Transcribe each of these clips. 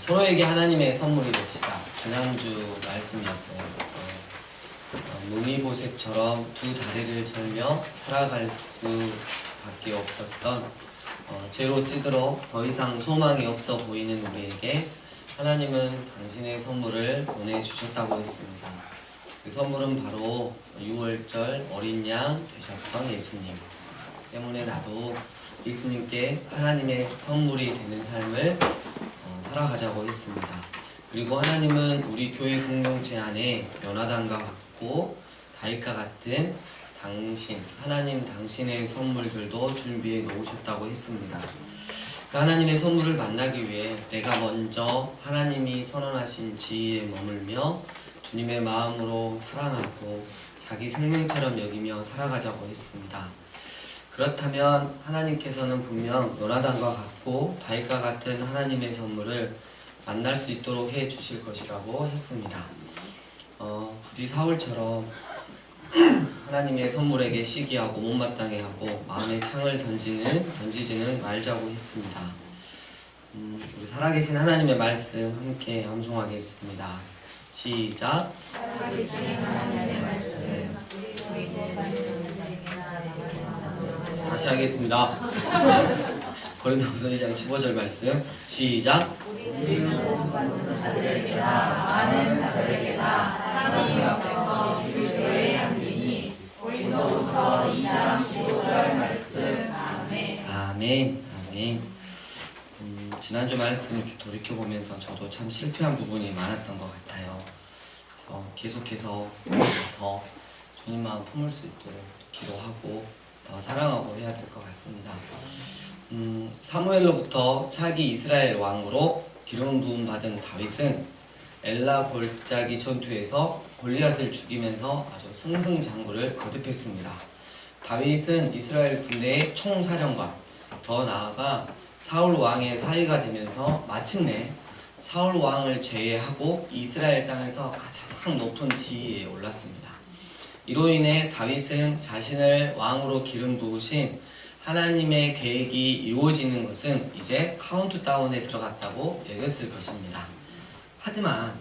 서로에게 하나님의 선물이 됩시다. 지난주 말씀이었어요. 무미보셋처럼 두 다리를 절며 살아갈 수밖에 없었던 죄로 찌들어 더 이상 소망이 없어 보이는 우리에게 하나님은 당신의 선물을 보내주셨다고 했습니다. 그 선물은 바로 6월절 어린 양 되셨던 예수님 때문에 나도 예수님께 하나님의 선물이 되는 삶을 살아가자고 했습니다. 그리고 하나님은 우리 교회 공동체 안에 요나단과 같고 다윗과 같은 하나님 당신의 선물들도 준비해 놓으셨다고 했습니다. 그 하나님의 선물을 만나기 위해 내가 먼저 하나님이 선언하신 지위에 머물며 주님의 마음으로 사랑하고 자기 생명처럼 여기며 살아가자고 했습니다. 그렇다면 하나님께서는 분명 요나단과 같고 다윗과 같은 하나님의 선물을 만날 수 있도록 해 주실 것이라고 했습니다. 부디 사울처럼 하나님의 선물에게 시기하고 못마땅해 하고 마음에 창을 던지지는 말자고 했습니다. 우리 살아계신 하나님의 말씀 함께 암송하겠습니다. 시작. 살아계신 하나님의 말씀 다시 하겠습니다. 고린도후서 2장 15절 말씀 시작. 우리는 구원받는 자들에게나 많은 자들에게나 하나님 앞에서 그리스도의 양리니. 고린도후서 2장 15절 말씀. 아멘. 아멘. 아멘. 지난주 말씀 이렇게 돌이켜보면서 저도 참 실패한 부분이 많았던 것 같아요. 그래서 계속해서 더 주님 마음 품을 수 있도록 기도하고 더 사랑하고 해야 될 것 같습니다. 사무엘로부터 차기 이스라엘 왕으로 기름 부음 받은 다윗은 엘라 골짜기 전투에서 골리앗을 죽이면서 아주 승승장구를 거듭했습니다. 다윗은 이스라엘 군대의 총사령관, 더 나아가 사울 왕의 사위가 되면서 마침내 사울 왕을 제외하고 이스라엘 땅에서 가장 높은 지위에 올랐습니다. 이로 인해 다윗은 자신을 왕으로 기름 부으신 하나님의 계획이 이루어지는 것은 이제 카운트다운에 들어갔다고 여겼을 것입니다. 하지만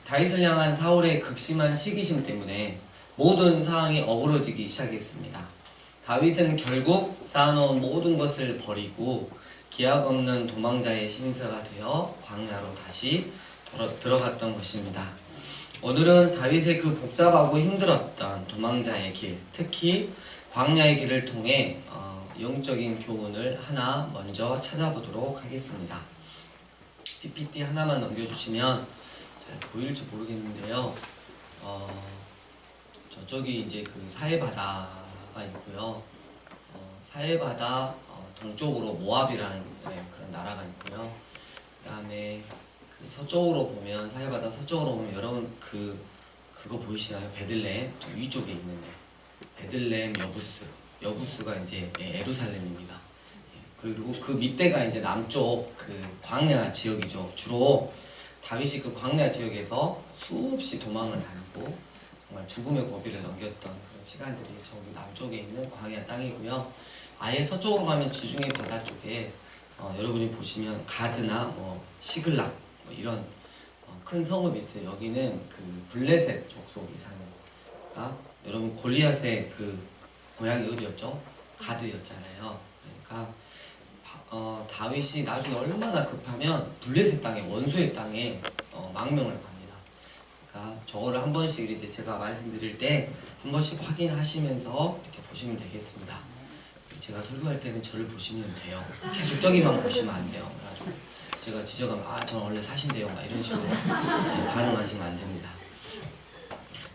다윗을 향한 사울의 극심한 시기심 때문에 모든 상황이 어그러지기 시작했습니다. 다윗은 결국 쌓아놓은 모든 것을 버리고 기약 없는 도망자의 신세가 되어 광야로 다시 들어갔던 것입니다. 오늘은 다윗의 그 복잡하고 힘들었던 도망자의 길, 특히 광야의 길을 통해 영적인 교훈을 하나 먼저 찾아보도록 하겠습니다. PPT 하나만 넘겨주시면 잘 보일지 모르겠는데요. 저쪽이 이제 그 사해바다가 있고요. 사해바다 동쪽으로 모압이라는 그런 나라가 있고요. 그 다음에 그 서쪽으로 보면 사해바다 서쪽으로 보면 여러분 그거 보이시나요? 베들레헴 저 위쪽에 있는 베들레헴 여부스가 이제 예루살렘입니다. 그리고 그 밑에가 이제 남쪽 그 광야 지역이죠. 주로 다윗이 그 광야 지역에서 수없이 도망을 다니고 정말 죽음의 고비를 넘겼던 그런 시간들이 저기 남쪽에 있는 광야 땅이고요. 아예 서쪽으로 가면 지중해 바다 쪽에 여러분이 보시면 가드나 시글락 이런 큰 성읍이 있어요. 여기는 그 블레셋 족속이 사는 거니까 여러분 골리앗의 그 고향이 어디였죠? 가드였잖아요. 그러니까 다윗이 나중에 얼마나 급하면 블레셋 땅에 원수의 땅에 망명을 갑니다. 그러니까 저거를 한 번씩 이제 제가 말씀드릴 때 한 번씩 확인하시면서 이렇게 보시면 되겠습니다. 제가 설교할 때는 저를 보시면 돼요. 계속적이만 보시면 안 돼요. 그래가지고 제가 지적하면 저는 원래 사신대요 막 이런 식으로 반응하시면 안 됩니다.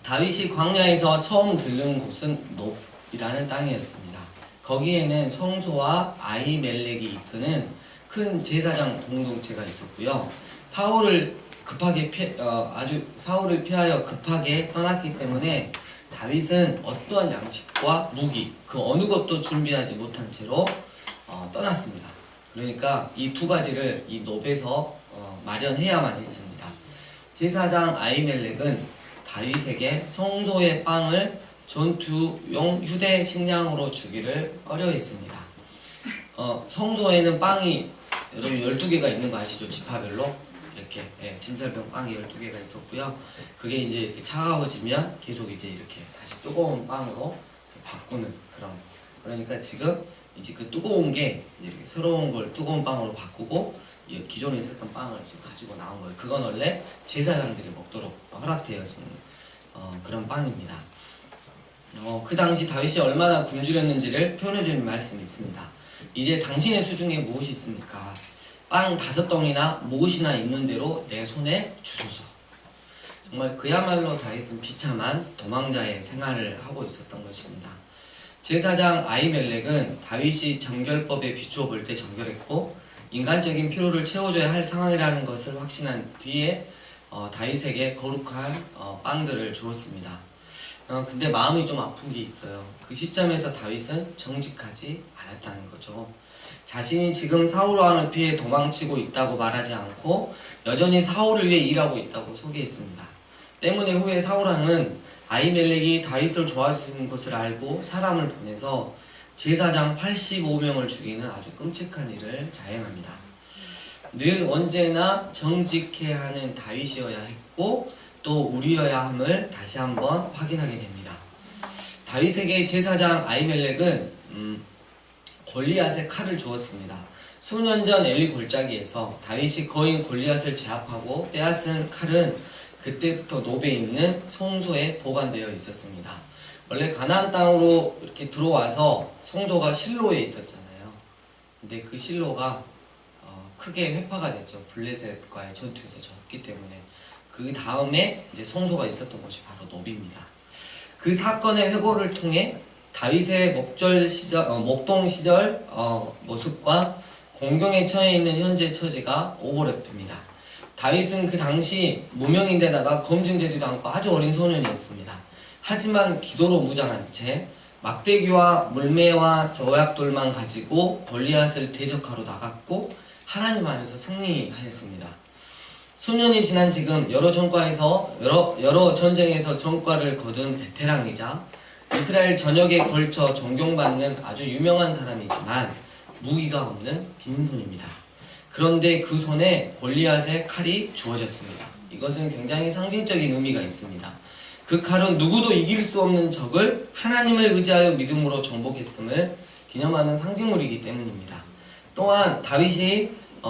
다윗이 광야에서 처음 들른 곳은 놉이라는 땅이었습니다. 거기에는 성소와 아히멜렉이 이끄는 큰 제사장 공동체가 있었고요. 사울을 피하여 급하게 떠났기 때문에 다윗은 어떠한 양식과 무기 그 어느 것도 준비하지 못한 채로 떠났습니다. 그러니까 이 두 가지를 이 놉에서 마련해야만 했습니다. 제사장 아히멜렉은 다윗에게 성소의 빵을 전투용 휴대 식량으로 주기를 꺼려했습니다. 성소에는 빵이 여러분 12개가 있는 거 아시죠? 지파별로 이렇게 진설병 빵이 12개가 있었고요. 그게 이제 이렇게 차가워지면 계속 이제 이렇게 다시 뜨거운 빵으로 바꾸는 그러니까 지금 이제 그 뜨거운 게 이렇게 새로운 걸 뜨거운 빵으로 바꾸고 기존에 있었던 빵을 지금 가지고 나온 거예요. 그건 원래 제사장들이 먹도록 허락되어진 그런 빵입니다. 그 당시 다윗이 얼마나 굶주렸는지를 표현해주는 말씀이 있습니다. 이제 당신의 수중에 무엇이 있습니까? 빵 5덩이나 무엇이나 있는 대로 내 손에 주소서. 정말 그야말로 다윗은 비참한 도망자의 생활을 하고 있었던 것입니다. 제사장 아히멜렉은 다윗이 정결법에 비추어 볼 때 정결했고 인간적인 필요를 채워줘야 할 상황이라는 것을 확신한 뒤에 다윗에게 거룩한 빵들을 주었습니다. 근데 마음이 좀 아픈 게 있어요. 그 시점에서 다윗은 정직하지 않았다는 거죠. 자신이 지금 사울 왕을 피해 도망치고 있다고 말하지 않고 여전히 사울을 위해 일하고 있다고 소개했습니다. 때문에 후에 사울 왕은 아히멜렉이 다윗을 좋아하는 것을 알고 사람을 보내서 제사장 85명을 죽이는 아주 끔찍한 일을 자행합니다. 늘 언제나 정직해야 하는 다윗이어야 했고 또 우리여야 함을 다시 한번 확인하게 됩니다. 다윗에게 제사장 아히멜렉은 골리앗의 칼을 주었습니다. 수년 전 엘리 골짜기에서 다윗이 거인 골리앗을 제압하고 빼앗은 칼은 그때부터 노베에 있는 송소에 보관되어 있었습니다. 원래 가나안 땅으로 이렇게 들어와서 송소가 실로에 있었잖아요. 근데 그 실로가 크게 회파가 됐죠. 블레셋과의 전투에서 졌기 때문에. 그 다음에 이제 송소가 있었던 곳이 바로 노비입니다. 그 사건의 회고를 통해 다윗의 목동 시절 모습과 공경에 처해 있는 현재 처지가 오버랩됩니다. 다윗은 그 당시 무명인데다가 검증되지도 않고 아주 어린 소년이었습니다. 하지만 기도로 무장한 채 막대기와 물매와 조약돌만 가지고 골리앗을 대적하러 나갔고 하나님 안에서 승리하였습니다. 수년이 지난 지금 여러 전쟁에서 전과를 거둔 베테랑이자 이스라엘 전역에 걸쳐 존경받는 아주 유명한 사람이지만 무기가 없는 빈손입니다. 그런데 그 손에 골리앗의 칼이 주어졌습니다. 이것은 굉장히 상징적인 의미가 있습니다. 그 칼은 누구도 이길 수 없는 적을 하나님을 의지하여 믿음으로 정복했음을 기념하는 상징물이기 때문입니다. 또한 다윗이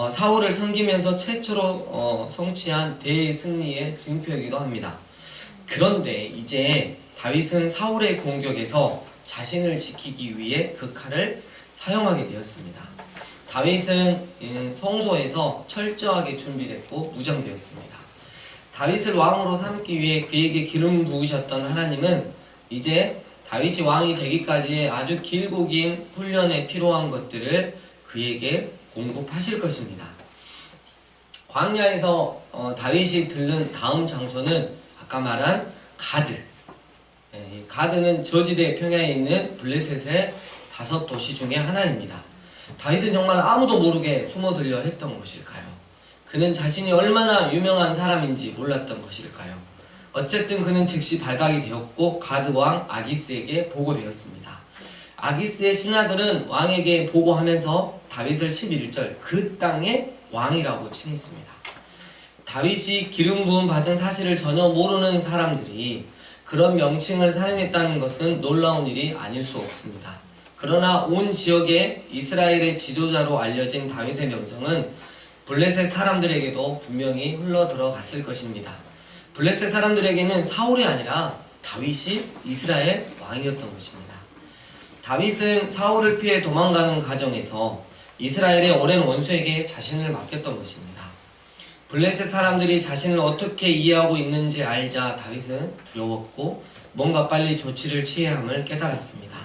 사울을 섬기면서 최초로 성취한 대승리의 징표이기도 합니다. 그런데 이제 다윗은 사울의 공격에서 자신을 지키기 위해 그 칼을 사용하게 되었습니다. 다윗은 성소에서 철저하게 준비됐고 무장되었습니다. 다윗을 왕으로 삼기 위해 그에게 기름 부으셨던 하나님은 이제 다윗이 왕이 되기까지의 아주 길고 긴 훈련에 필요한 것들을 그에게 공급하실 것입니다. 광야에서 다윗이 들른 다음 장소는 아까 말한 가드. 가드는 저지대 평야에 있는 블레셋의 5도시 중에 하나입니다. 다윗은 정말 아무도 모르게 숨어들려 했던 것일까요? 그는 자신이 얼마나 유명한 사람인지 몰랐던 것일까요? 어쨌든 그는 즉시 발각이 되었고 가드왕 아기스에게 보고되었습니다. 아기스의 신하들은 왕에게 보고하면서 다윗을 11절 그 땅의 왕이라고 칭했습니다. 다윗이 기름 부음 받은 사실을 전혀 모르는 사람들이 그런 명칭을 사용했다는 것은 놀라운 일이 아닐 수 없습니다. 그러나 온 지역에 이스라엘의 지도자로 알려진 다윗의 명성은 블레셋 사람들에게도 분명히 흘러들어갔을 것입니다. 블레셋 사람들에게는 사울이 아니라 다윗이 이스라엘 왕이었던 것입니다. 다윗은 사울을 피해 도망가는 과정에서 이스라엘의 오랜 원수에게 자신을 맡겼던 것입니다. 블레셋 사람들이 자신을 어떻게 이해하고 있는지 알자 다윗은 두려웠고 뭔가 빨리 조치를 취해야 함을 깨달았습니다.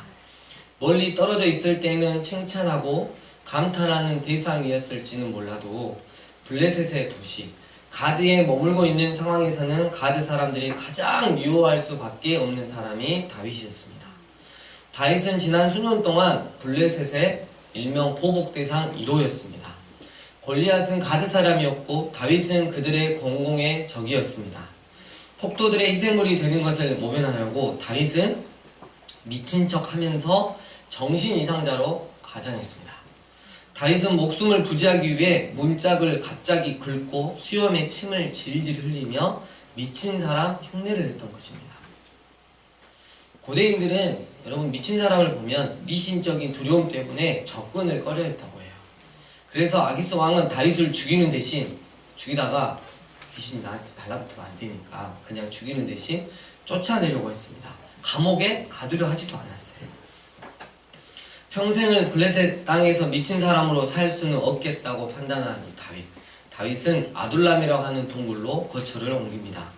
멀리 떨어져 있을 때는 칭찬하고 감탄하는 대상이었을지는 몰라도 블레셋의 도시 가드에 머물고 있는 상황에서는 가드 사람들이 가장 미워할 수밖에 없는 사람이 다윗이었습니다. 다윗은 지난 수년 동안 블레셋의 일명 보복대상 1호였습니다. 골리앗은 가드 사람이었고 다윗은 그들의 공공의 적이었습니다. 폭도들의 희생물이 되는 것을 모면하려고 다윗은 미친 척 하면서 정신 이상자로 가장했습니다. 다윗은 목숨을 부지하기 위해 문짝을 갑자기 긁고 수염에 침을 질질 흘리며 미친 사람 흉내를 냈던 것입니다. 고대인들은 여러분 미친 사람을 보면 미신적인 두려움 때문에 접근을 꺼려했다고 해요. 그래서 아기스 왕은 다윗을 죽이는 대신 죽이다가 귀신 나한테 달라붙으면 안 되니까 그냥 죽이는 대신 쫓아내려고 했습니다. 감옥에 가두려 하지도 않았어요. 평생을 블레셋 땅에서 미친 사람으로 살 수는 없겠다고 판단한 다윗은 아둘람이라고 하는 동굴로 거처를 옮깁니다.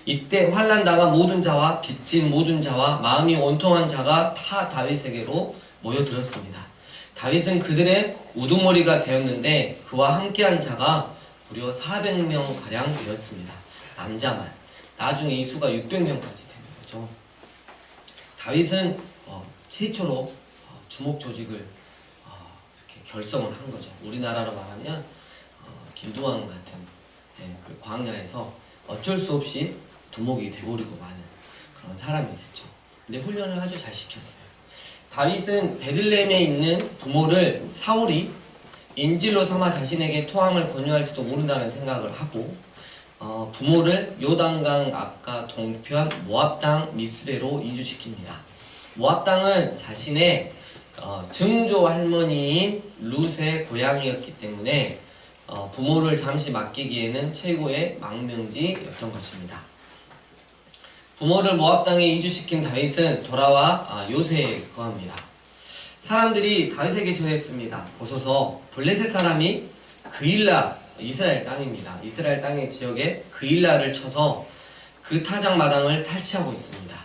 이때 환난당한 모든 자와 빚진 모든 자와 마음이 온통한 자가 다 다윗에게로 모여들었습니다. 다윗은 그들의 우두머리가 되었는데 그와 함께한 자가 무려 400명가량 되었습니다. 남자만. 나중에 이 수가 600명까지 되는 거죠. 다윗은 최초로 주목 조직을 이렇게 결성을 한 거죠. 우리나라로 말하면 김두한 같은 그 광야에서 어쩔 수 없이 두목이 돼버리고 마는 그런 사람이 됐죠. 근데 훈련을 아주 잘 시켰어요. 다윗은 베들레헴에 있는 부모를 사울이 인질로 삼아 자신에게 토함을 권유할지도 모른다는 생각을 하고 부모를 요단강 앞과 동편 모압 땅 미스베로 이주시킵니다. 모압 땅은 자신의 증조 할머니인 룻의 고향이었기 때문에 부모를 잠시 맡기기에는 최고의 망명지였던 것입니다. 부모를 모압 땅에 이주시킨 다윗은 돌아와 요새에 거합니다. 사람들이 다윗에게 전했습니다. 보소서 블레셋 사람이 그일라, 이스라엘 땅입니다. 이스라엘 땅의 지역에 그일라를 쳐서 그 타작 마당을 탈취하고 있습니다.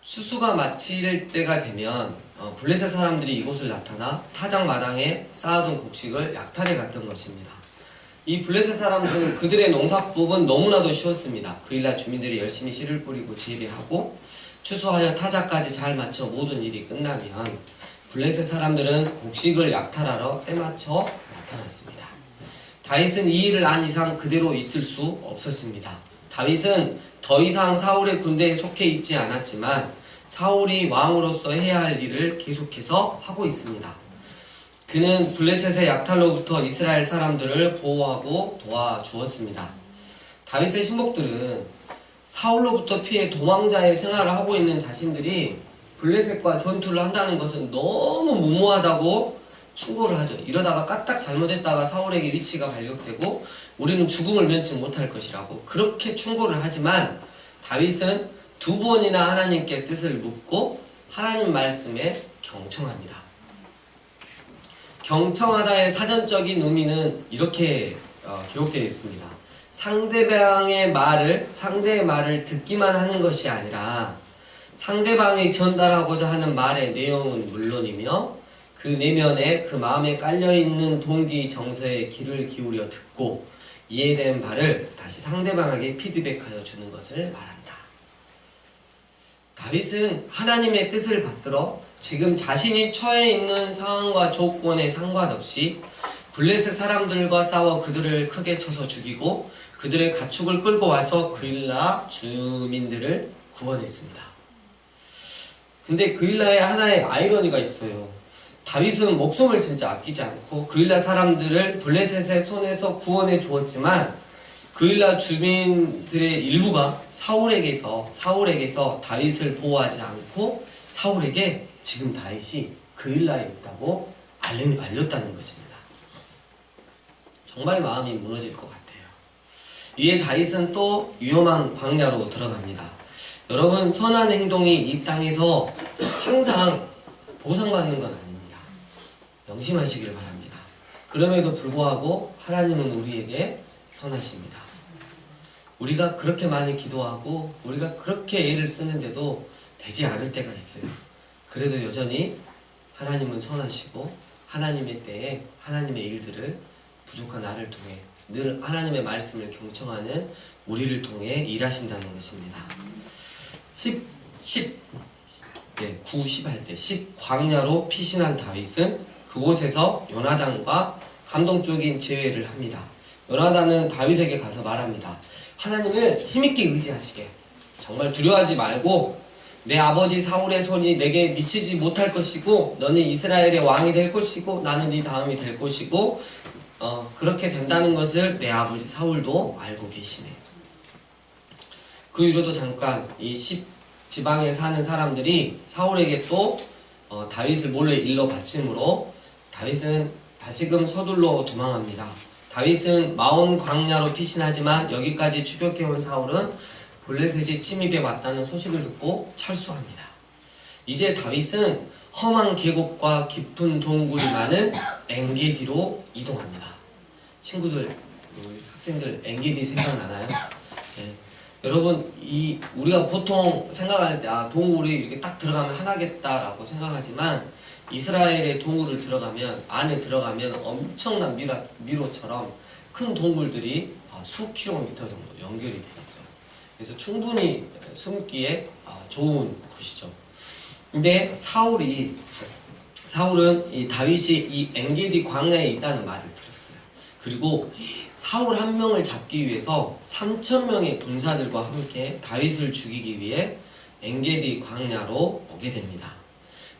추수가 마칠 때가 되면 블레셋 사람들이 이곳을 나타나 타작 마당에 쌓아둔 곡식을 약탈해 갔던 것입니다. 이 블레셋 사람들은 그들의 농사법은 너무나도 쉬웠습니다. 그일라 주민들이 열심히 씨를 뿌리고 재배하고 추수하여 타작까지 잘 마쳐 모든 일이 끝나면 블레셋 사람들은 곡식을 약탈하러 때맞춰 나타났습니다. 다윗은 이 일을 안 이상 그대로 있을 수 없었습니다. 다윗은 더 이상 사울의 군대에 속해 있지 않았지만 사울이 왕으로서 해야 할 일을 계속해서 하고 있습니다. 그는 블레셋의 약탈로부터 이스라엘 사람들을 보호하고 도와주었습니다. 다윗의 신복들은 사울로부터 피해 도망자의 생활을 하고 있는 자신들이 블레셋과 전투를 한다는 것은 너무 무모하다고 충고를 하죠. 이러다가 까딱 잘못했다가 사울에게 위치가 발격되고 우리는 죽음을 면치 못할 것이라고 그렇게 충고를 하지만 다윗은 2번이나 하나님께 뜻을 묻고 하나님 말씀에 경청합니다. 경청하다의 사전적인 의미는 이렇게 기록되어 있습니다. 상대의 말을 듣기만 하는 것이 아니라 상대방이 전달하고자 하는 말의 내용은 물론이며 그 내면에 그 마음에 깔려있는 동기 정서에 귀를 기울여 듣고 이해된 바를 다시 상대방에게 피드백하여 주는 것을 말한다. 다윗은 하나님의 뜻을 받들어 지금 자신이 처해 있는 상황과 조건에 상관없이 블레셋 사람들과 싸워 그들을 크게 쳐서 죽이고 그들의 가축을 끌고 와서 그일라 주민들을 구원했습니다. 근데 그일라에 하나의 아이러니가 있어요. 다윗은 목숨을 진짜 아끼지 않고 그일라 사람들을 블레셋의 손에서 구원해 주었지만 그일라 주민들의 일부가 사울에게서 다윗을 보호하지 않고 사울에게 지금 다윗이 그일라에 있다고 알렸다는 것입니다. 정말 마음이 무너질 것 같아요. 이에 다윗은 또 위험한 광야로 들어갑니다. 여러분, 선한 행동이 이 땅에서 항상 보상받는 건 아닙니다. 명심하시길 바랍니다. 그럼에도 불구하고 하나님은 우리에게 선하십니다. 우리가 그렇게 많이 기도하고 우리가 그렇게 애를 쓰는데도 되지 않을 때가 있어요. 그래도 여전히 하나님은 선하시고 하나님의 때에 하나님의 일들을 부족한 나를 통해 늘 하나님의 말씀을 경청하는 우리를 통해 일하신다는 것입니다. 9, 10 할 때 10 광야로 피신한 다윗은 그곳에서 요나단과 감동적인 제외를 합니다. 요나단은 다윗에게 가서 말합니다. 하나님을 힘있게 의지하시게, 정말 두려워하지 말고 내 아버지 사울의 손이 내게 미치지 못할 것이고 너는 이스라엘의 왕이 될 것이고 나는 네 다음이 될 것이고 그렇게 된다는 것을 내 아버지 사울도 알고 계시네. 그 이후로도 잠깐 이 10지방에 사는 사람들이 사울에게 또 다윗을 몰래 일러 바침으로 다윗은 다시금 서둘러 도망합니다. 다윗은 마온 광야로 피신하지만 여기까지 추격해온 사울은 블레셋이 침입해 왔다는 소식을 듣고 철수합니다. 이제 다윗은 험한 계곡과 깊은 동굴이 많은 엔게디로 이동합니다. 친구들, 학생들 엔게디 생각나나요? 네. 여러분, 우리가 보통 생각할 때 동굴이 이렇게 딱 들어가면 하나겠다라고 생각하지만 이스라엘의 동굴을 안에 들어가면 엄청난 미로처럼 큰 동굴들이 수 킬로미터 정도 연결이 돼 있어요. 그래서 충분히 숨기에 좋은 곳이죠. 근데 사울은 이 다윗이 이 엔게디 광야에 있다는 말을 들었어요. 그리고 사울 한 명을 잡기 위해서 3,000명의 군사들과 함께 다윗을 죽이기 위해 엔게디 광야로 오게 됩니다.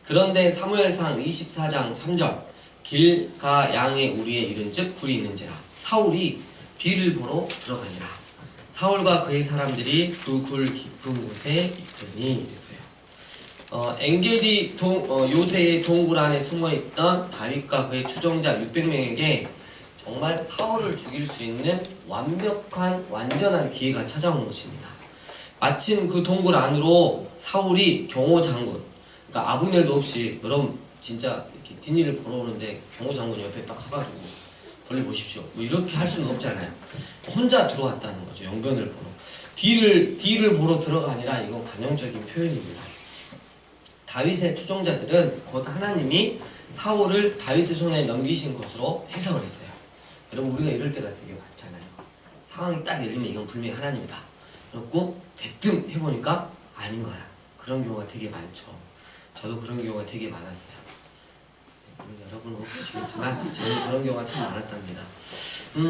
그런데 사무엘상 24장 3절 길가 양의 우리에 이른즉 굴이 있는지라 사울이 뒤를 보러 들어가니라. 사울과 그의 사람들이 그 굴 깊은 곳에 있더니 이랬어요. 엔게디 요새의 동굴 안에 숨어있던 다윗과 그의 추종자 600명에게 정말 사울을 죽일 수 있는 완전한 기회가 찾아온 것입니다. 마침 그 동굴 안으로 사울이 경호 장군, 그러니까 아브넬도 없이 여러분 진짜 이렇게 뒷일을 보러 오는데 경호 장군 옆에 딱 서가지고 벌리 보십시오. 뭐 이렇게 할 수는 없잖아요. 혼자 들어왔다는 거죠. 영변을 보러. 뒤를 보러 들어가 아니라 이건 관용적인 표현입니다. 다윗의 추종자들은 곧 하나님이 사울을 다윗의 손에 넘기신 것으로 해석을 했어요. 여러분 우리가 이럴 때가 되게 많잖아요. 상황이 딱 열리면 이건 분명히 하나님이다. 그렇고 대뜸 해보니까 아닌 거야. 그런 경우가 되게 많죠. 저도 그런 경우가 되게 많았어요. 여러분은 없으시겠지만 저는 그런 경우가 참 많았답니다.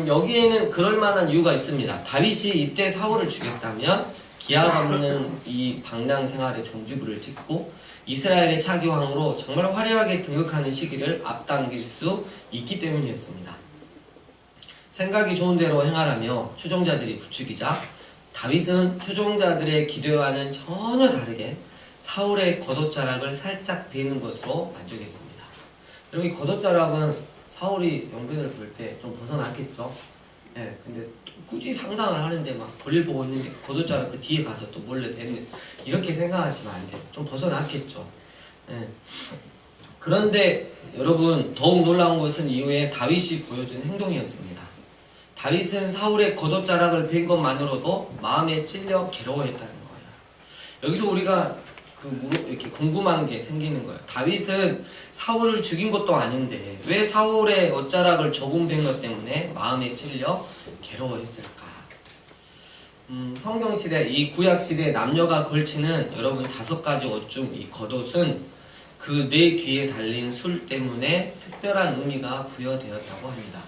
여기에는 그럴 만한 이유가 있습니다. 다윗이 이때 사울을 죽였다면 기약 없는 이 방랑 생활의 종주부를 찍고 이스라엘의 차기 왕으로 정말 화려하게 등극하는 시기를 앞당길 수 있기 때문이었습니다. 생각이 좋은 대로 행하라며 추종자들이 부추기자 다윗은 추종자들의 기대와는 전혀 다르게 사울의 겉옷자락을 살짝 베는 것으로 만족했습니다. 여러분 이 겉옷자락은 사울이 영변을 볼 때 좀 벗어났겠죠? 예, 근데 굳이 상상을 하는데 막 볼일 보고 있는데 겉옷자락 그 뒤에 가서 또 몰래 베는 이렇게 생각하시면 안 돼요. 좀 벗어났겠죠? 예. 그런데 여러분 더욱 놀라운 것은 이후에 다윗이 보여준 행동이었습니다. 다윗은 사울의 겉옷자락을 벤 것만으로도 마음에 찔려 괴로워했다는 거예요. 여기서 우리가 이렇게 궁금한 게 생기는 거예요. 다윗은 사울을 죽인 것도 아닌데 왜 사울의 옷자락을 조금 벤 것 때문에 마음에 찔려 괴로워했을까? 성경시대, 이 구약시대 남녀가 걸치는 여러분 5가지 옷 중 이 겉옷은 그 네 귀에 달린 술 때문에 특별한 의미가 부여되었다고 합니다.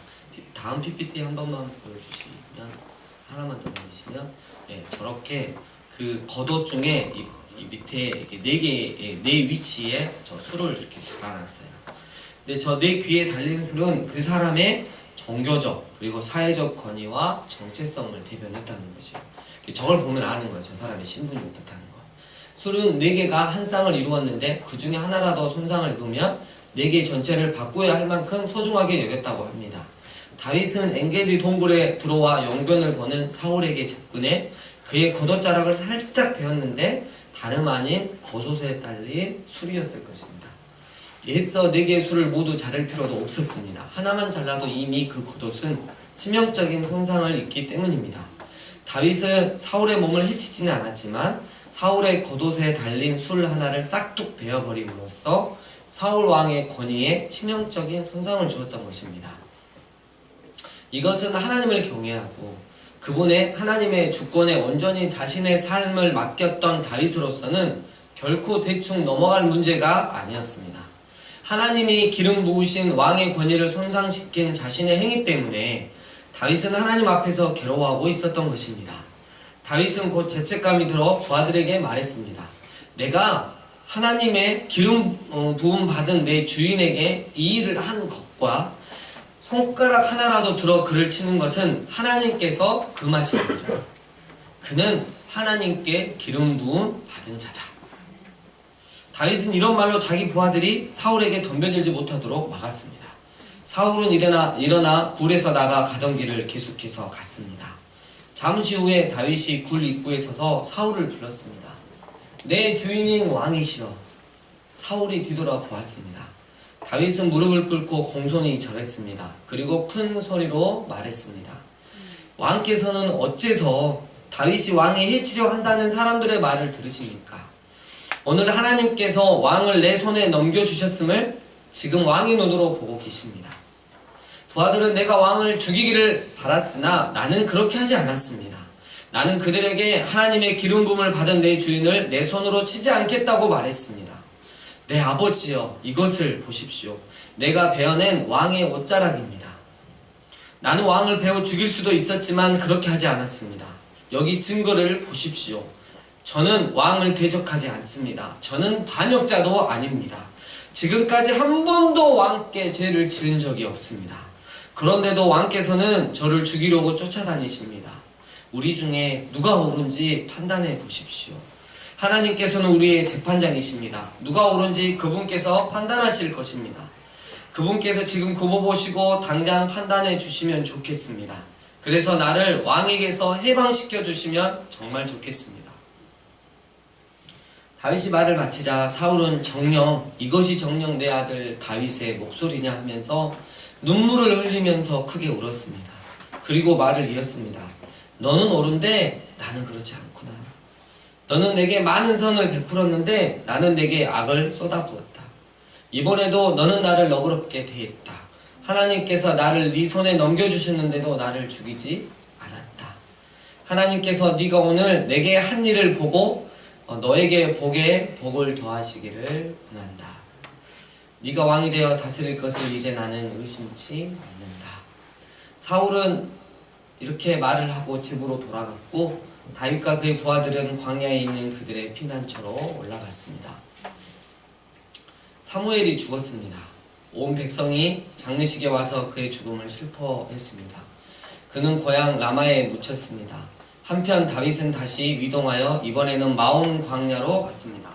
다음 PPT 한 번만 보여주시면, 하나만 더 보여주시면, 예, 저렇게 그 겉옷 중에 이 밑에 네 위치에 저 술을 이렇게 달아놨어요. 근데 저 네 귀에 달린 술은 그 사람의 종교적 그리고 사회적 권위와 정체성을 대변했다는 것이에요. 저걸 보면 아는 거예요. 저 사람의 신분이 어떻다는 거. 술은 4개가 한 쌍을 이루었는데 그 중에 하나라도 손상을 입으면 4개 전체를 바꾸어야 할 만큼 소중하게 여겼다고 합니다. 다윗은 엔게디 동굴에 들어와 용변을 보는 사울에게 접근해 그의 겉옷자락을 살짝 베었는데 다름 아닌 겉옷에 달린 술이었을 것입니다. 애써 4개의 술을 모두 자를 필요도 없었습니다. 하나만 잘라도 이미 그 겉옷은 치명적인 손상을 입기 때문입니다. 다윗은 사울의 몸을 해치지는 않았지만 사울의 겉옷에 달린 술 하나를 싹둑 베어버림으로써 사울 왕의 권위에 치명적인 손상을 주었던 것입니다. 이것은 하나님을 경외하고 그분의 하나님의 주권에 온전히 자신의 삶을 맡겼던 다윗으로서는 결코 대충 넘어갈 문제가 아니었습니다. 하나님이 기름 부으신 왕의 권위를 손상시킨 자신의 행위 때문에 다윗은 하나님 앞에서 괴로워하고 있었던 것입니다. 다윗은 곧 죄책감이 들어 부하들에게 말했습니다. 내가 하나님의 기름 부음 받은 내 주인에게 이 일을 한 것과 손가락 하나라도 들어 그를 치는 것은 하나님께서 금하시는 자다. 그는 하나님께 기름 부음 받은 자다. 다윗은 이런 말로 자기 부하들이 사울에게 덤벼들지 못하도록 막았습니다. 사울은 일어나 굴에서 나가 가던 길을 계속해서 갔습니다. 잠시 후에 다윗이 굴 입구에 서서 사울을 불렀습니다. 내 주인인 왕이시여. 사울이 뒤돌아 보았습니다. 다윗은 무릎을 꿇고 공손히 절했습니다. 그리고 큰 소리로 말했습니다. 왕께서는 어째서 다윗이 왕이 해치려 한다는 사람들의 말을 들으십니까? 오늘 하나님께서 왕을 내 손에 넘겨주셨음을 지금 왕의 눈으로 보고 계십니다. 부하들은 내가 왕을 죽이기를 바랐으나 나는 그렇게 하지 않았습니다. 나는 그들에게 하나님의 기름 부음을 받은 내 주인을 내 손으로 치지 않겠다고 말했습니다. 내 아버지여, 이것을 보십시오. 내가 베어낸 왕의 옷자락입니다. 나는 왕을 베어 죽일 수도 있었지만 그렇게 하지 않았습니다. 여기 증거를 보십시오. 저는 왕을 대적하지 않습니다. 저는 반역자도 아닙니다. 지금까지 한 번도 왕께 죄를 지은 적이 없습니다. 그런데도 왕께서는 저를 죽이려고 쫓아다니십니다. 우리 중에 누가 옳은지 판단해 보십시오. 하나님께서는 우리의 재판장이십니다. 누가 옳은지 그분께서 판단하실 것입니다. 그분께서 지금 굽어보시고 당장 판단해 주시면 좋겠습니다. 그래서 나를 왕에게서 해방시켜 주시면 정말 좋겠습니다. 다윗이 말을 마치자 사울은 정녕, 이것이 정녕 내 아들 다윗의 목소리냐 하면서 눈물을 흘리면서 크게 울었습니다. 그리고 말을 이었습니다. 너는 옳은데 나는 그렇지 않구나. 너는 내게 많은 선을 베풀었는데 나는 내게 악을 쏟아부었다. 이번에도 너는 나를 너그럽게 대했다. 하나님께서 나를 네 손에 넘겨주셨는데도 나를 죽이지 않았다. 하나님께서 네가 오늘 내게 한 일을 보고 너에게 복을 더하시기를 원한다. 네가 왕이 되어 다스릴 것을 이제 나는 의심치 않는다. 사울은 이렇게 말을 하고 집으로 돌아갔고 다윗과 그의 부하들은 광야에 있는 그들의 피난처로 올라갔습니다. 사무엘이 죽었습니다. 온 백성이 장례식에 와서 그의 죽음을 슬퍼했습니다. 그는 고향 라마에 묻혔습니다. 한편 다윗은 다시 이동하여 이번에는 마온 광야로 갔습니다.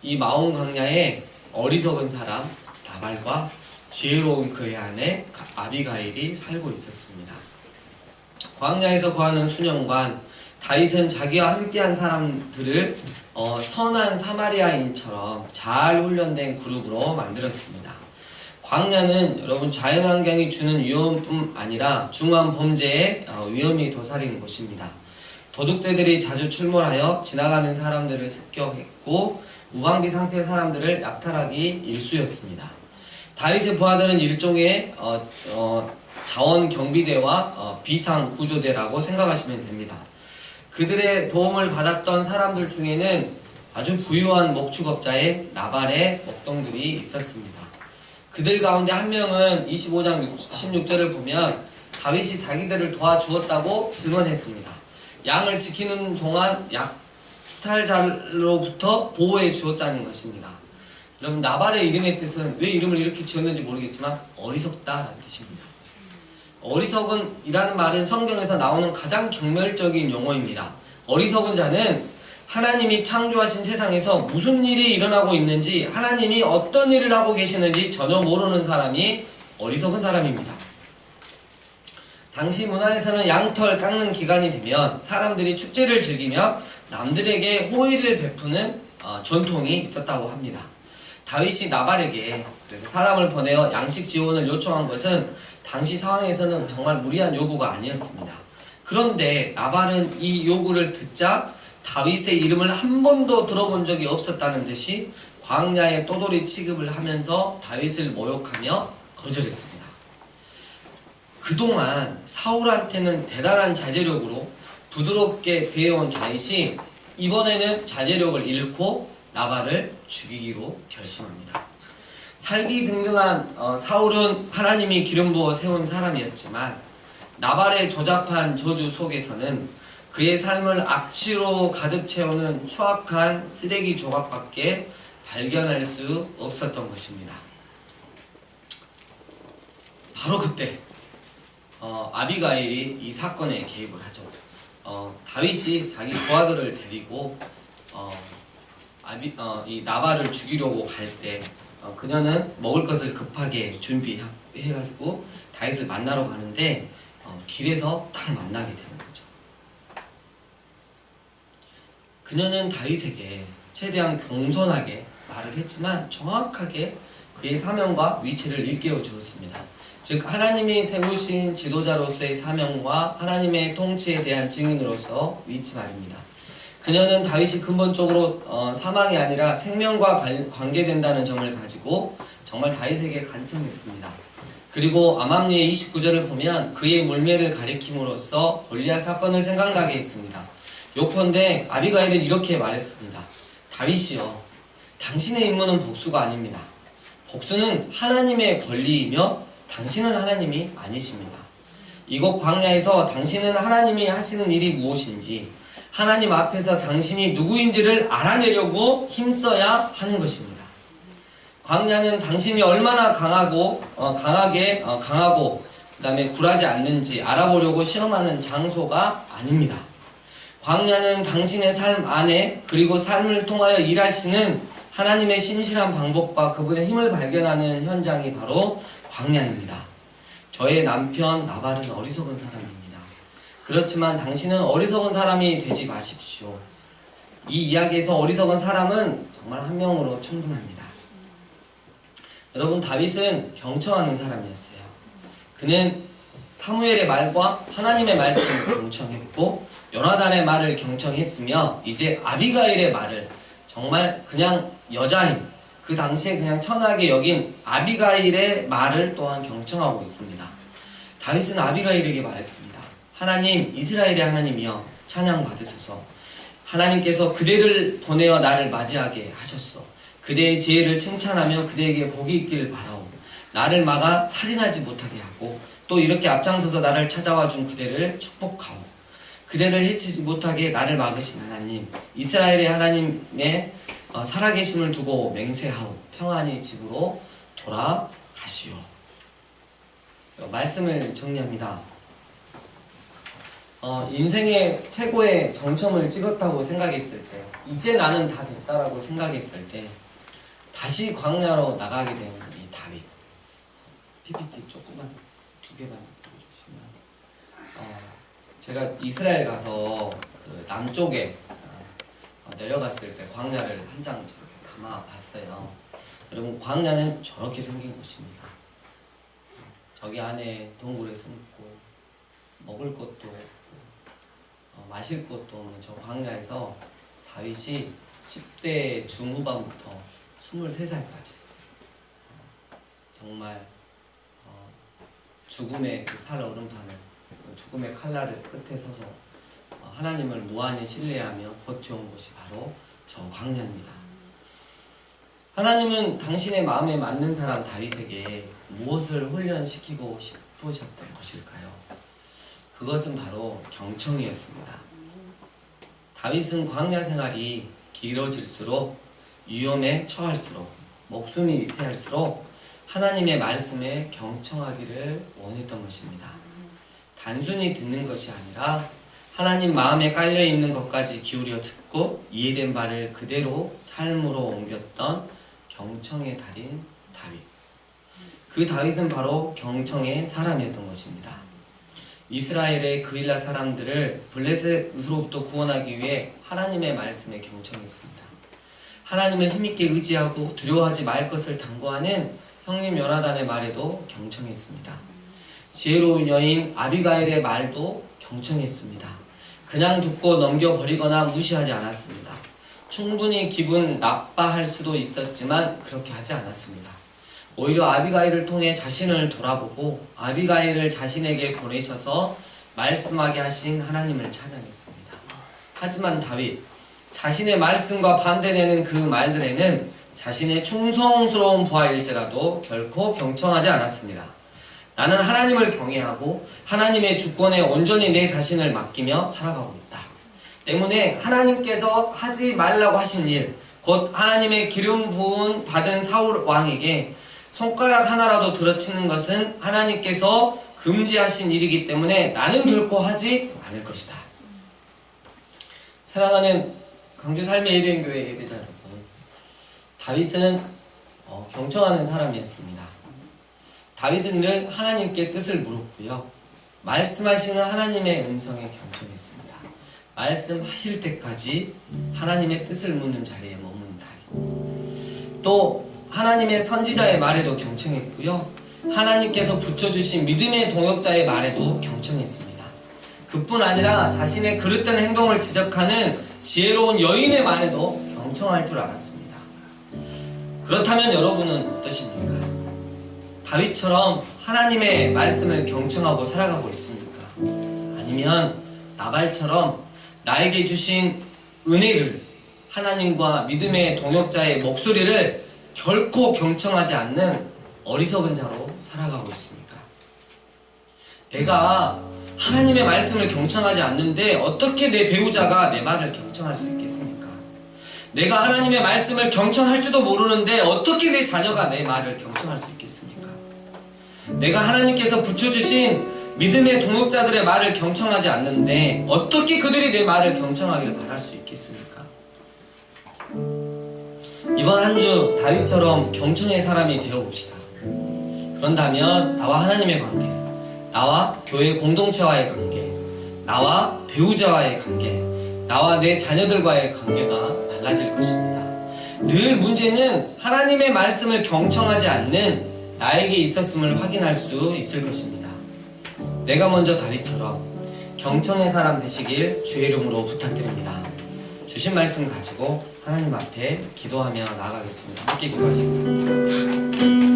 이 마온 광야에 어리석은 사람 나발과 지혜로운 그의 아내 아비가일이 살고 있었습니다. 광야에서 거하는 수년간 다윗은 자기와 함께한 사람들을 선한 사마리아인처럼 잘 훈련된 그룹으로 만들었습니다. 광야는 여러분 자연환경이 주는 위험뿐 아니라 중요한 범죄의 위험이 도사리는 곳입니다. 도둑대들이 자주 출몰하여 지나가는 사람들을 습격했고 무방비 상태의 사람들을 약탈하기 일쑤였습니다. 다윗의 부하들은 일종의 자원경비대와 비상구조대라고 생각하시면 됩니다. 그들의 도움을 받았던 사람들 중에는 아주 부유한 목축업자의 나발의 목동들이 있었습니다. 그들 가운데 한 명은 25장 16절을 보면 다윗이 자기들을 도와주었다고 증언했습니다. 양을 지키는 동안 약탈자로부터 보호해 주었다는 것입니다. 여러분 나발의 이름의 뜻은 왜 이름을 이렇게 지었는지 모르겠지만 어리석다라는 뜻입니다. 어리석은 이라는 말은 성경에서 나오는 가장 경멸적인 용어입니다. 어리석은 자는 하나님이 창조하신 세상에서 무슨 일이 일어나고 있는지 하나님이 어떤 일을 하고 계시는지 전혀 모르는 사람이 어리석은 사람입니다. 당시 문화에서는 양털 깎는 기간이 되면 사람들이 축제를 즐기며 남들에게 호의를 베푸는 전통이 있었다고 합니다. 다윗이 나발에게 그래서 사람을 보내어 양식 지원을 요청한 것은 당시 상황에서는 정말 무리한 요구가 아니었습니다. 그런데 나발은 이 요구를 듣자 다윗의 이름을 한 번도 들어본 적이 없었다는 듯이 광야의 또돌이 취급을 하면서 다윗을 모욕하며 거절했습니다. 그동안 사울한테는 대단한 자제력으로 부드럽게 대해온 다윗이 이번에는 자제력을 잃고 나발을 죽이기로 결심합니다. 살기 등등한 사울은 하나님이 기름 부어 세운 사람이었지만 나발의 조잡한 저주 속에서는 그의 삶을 악취로 가득 채우는 추악한 쓰레기 조각밖에 발견할 수 없었던 것입니다. 바로 그때 아비가일이 이 사건에 개입을 하죠. 다윗이 자기 부하들을 데리고 이 나발을 죽이려고 갈 때 그녀는 먹을 것을 급하게 준비해가지고 다윗을 만나러 가는데 길에서 딱 만나게 되는 거죠. 그녀는 다윗에게 최대한 겸손하게 말을 했지만 정확하게 그의 사명과 위치를 일깨워 주었습니다. 즉 하나님이 세우신 지도자로서의 사명과 하나님의 통치에 대한 증인으로서 위치 말입니다. 그녀는 다윗이 근본적으로 사망이 아니라 생명과 관계된다는 점을 가지고 정말 다윗에게 간청했습니다. 그리고 암암리의 29절을 보면 그의 물매를 가리킴으로써 골리앗 사건을 생각나게 했습니다. 요컨대 아비가일은 이렇게 말했습니다. 다윗이여, 당신의 임무는 복수가 아닙니다. 복수는 하나님의 권리이며 당신은 하나님이 아니십니다. 이곳 광야에서 당신은 하나님이 하시는 일이 무엇인지 하나님 앞에서 당신이 누구인지를 알아내려고 힘써야 하는 것입니다. 광야는 당신이 얼마나 강하고 그 다음에 굴하지 않는지 알아보려고 시험하는 장소가 아닙니다. 광야는 당신의 삶 안에 그리고 삶을 통하여 일하시는 하나님의 신실한 방법과 그분의 힘을 발견하는 현장이 바로 광야입니다. 저의 남편 나발은 어리석은 사람입니다. 그렇지만 당신은 어리석은 사람이 되지 마십시오. 이 이야기에서 어리석은 사람은 정말 한 명으로 충분합니다. 여러분, 다윗은 경청하는 사람이었어요. 그는 사무엘의 말과 하나님의 말씀을 경청했고 요나단의 말을 경청했으며 이제 아비가일의 말을 정말 그냥 여자인 그 당시에 그냥 천하게 여긴 아비가일의 말을 또한 경청하고 있습니다. 다윗은 아비가일에게 말했습니다. 하나님, 이스라엘의 하나님이여 찬양 받으소서. 하나님께서 그대를 보내어 나를 맞이하게 하셨소. 그대의 지혜를 칭찬하며 그대에게 복이 있기를 바라오. 나를 막아 살인하지 못하게 하고 또 이렇게 앞장서서 나를 찾아와 준 그대를 축복하오. 그대를 해치지 못하게 나를 막으신 하나님, 이스라엘의 하나님의 살아계심을 두고 맹세하오. 평안히 집으로 돌아가시오. 말씀을 정리합니다. 인생의 최고의 정점을 찍었다고 생각했을 때, 이제 나는 다 됐다라고 생각했을 때 다시 광야로 나가게 된 이 다윗. PPT 조금만, 2개만 보여주시면, 제가 이스라엘 가서 그 남쪽에 내려갔을 때 광야를 한 장 저렇게 담아봤어요. 여러분, 광야는 저렇게 생긴 곳입니다. 저기 안에 동굴에 숨고 먹을 것도 없고 마실 것도 없는 저 광야에서 다윗이 10대 중후반부터 23살까지 정말 죽음의 그 살 얼음판을, 죽음의 칼날을 끝에 서서 하나님을 무한히 신뢰하며 버텨온 곳이 바로 저 광야입니다. 하나님은 당신의 마음에 맞는 사람 다윗에게 무엇을 훈련시키고 싶으셨던 것일까요? 그것은 바로 경청이었습니다. 다윗은 광야 생활이 길어질수록, 위험에 처할수록, 목숨이 위태할수록 하나님의 말씀에 경청하기를 원했던 것입니다. 단순히 듣는 것이 아니라 하나님 마음에 깔려있는 것까지 기울여 듣고 이해된 바를 그대로 삶으로 옮겼던 경청의 달인 다윗. 그 다윗은 바로 경청의 사람이었던 것입니다. 이스라엘의 그일라 사람들을 블레셋으로부터 구원하기 위해 하나님의 말씀에 경청했습니다. 하나님을 힘있게 의지하고 두려워하지 말 것을 당부하는 형님 요나단의 말에도 경청했습니다. 지혜로운 여인 아비가일의 말도 경청했습니다. 그냥 듣고 넘겨버리거나 무시하지 않았습니다. 충분히 기분 나빠할 수도 있었지만 그렇게 하지 않았습니다. 오히려 아비가일을 통해 자신을 돌아보고 아비가일을 자신에게 보내셔서 말씀하게 하신 하나님을 찬양했습니다. 하지만 다윗, 자신의 말씀과 반대되는 그 말들에는 자신의 충성스러운 부하일지라도 결코 경청하지 않았습니다. 나는 하나님을 경외하고 하나님의 주권에 온전히 내 자신을 맡기며 살아가고 있다. 때문에 하나님께서 하지 말라고 하신 일, 곧 하나님의 기름 부은 받은 사울 왕에게 손가락 하나라도 들어치는 것은 하나님께서 금지하신 일이기 때문에 나는 결코 하지 않을 것이다. 사랑하는 광주 삶의 예배교회 예배자 여러분, 다윗은 경청하는 사람이었습니다. 다윗은 늘 하나님께 뜻을 물었고요. 말씀하시는 하나님의 음성에 경청했습니다. 말씀하실 때까지 하나님의 뜻을 묻는 자리에 머문 다윗. 또 하나님의 선지자의 말에도 경청했고요. 하나님께서 붙여주신 믿음의 동역자의 말에도 경청했습니다. 그뿐 아니라 자신의 그릇된 행동을 지적하는 지혜로운 여인의 말에도 경청할 줄 알았습니다. 그렇다면 여러분은 어떠십니까? 다윗처럼 하나님의 말씀을 경청하고 살아가고 있습니까? 아니면 나발처럼 나에게 주신 은혜를, 하나님과 믿음의 동역자의 목소리를 결코 경청하지 않는 어리석은 자로 살아가고 있습니까? 내가 하나님의 말씀을 경청하지 않는데 어떻게 내 배우자가 내 말을 경청할 수 있겠습니까? 내가 하나님의 말씀을 경청할 줄도 모르는데 어떻게 내 자녀가 내 말을 경청할 수 있겠습니까? 내가 하나님께서 붙여주신 믿음의 동역자들의 말을 경청하지 않는데 어떻게 그들이 내 말을 경청하기를 바랄 수 있겠습니까? 이번 한 주 다윗처럼 경청의 사람이 되어봅시다. 그런다면 나와 하나님의 관계, 나와 교회 공동체와의 관계, 나와 배우자와의 관계, 나와 내 자녀들과의 관계가 달라질 것입니다. 늘 문제는 하나님의 말씀을 경청하지 않는 나에게 있었음을 확인할 수 있을 것입니다. 내가 먼저 다윗처럼 경청의 사람 되시길 주의 이름으로 부탁드립니다. 주신 말씀 가지고 하나님 앞에 기도하며 나아가겠습니다. 함께 기도하시겠습니다.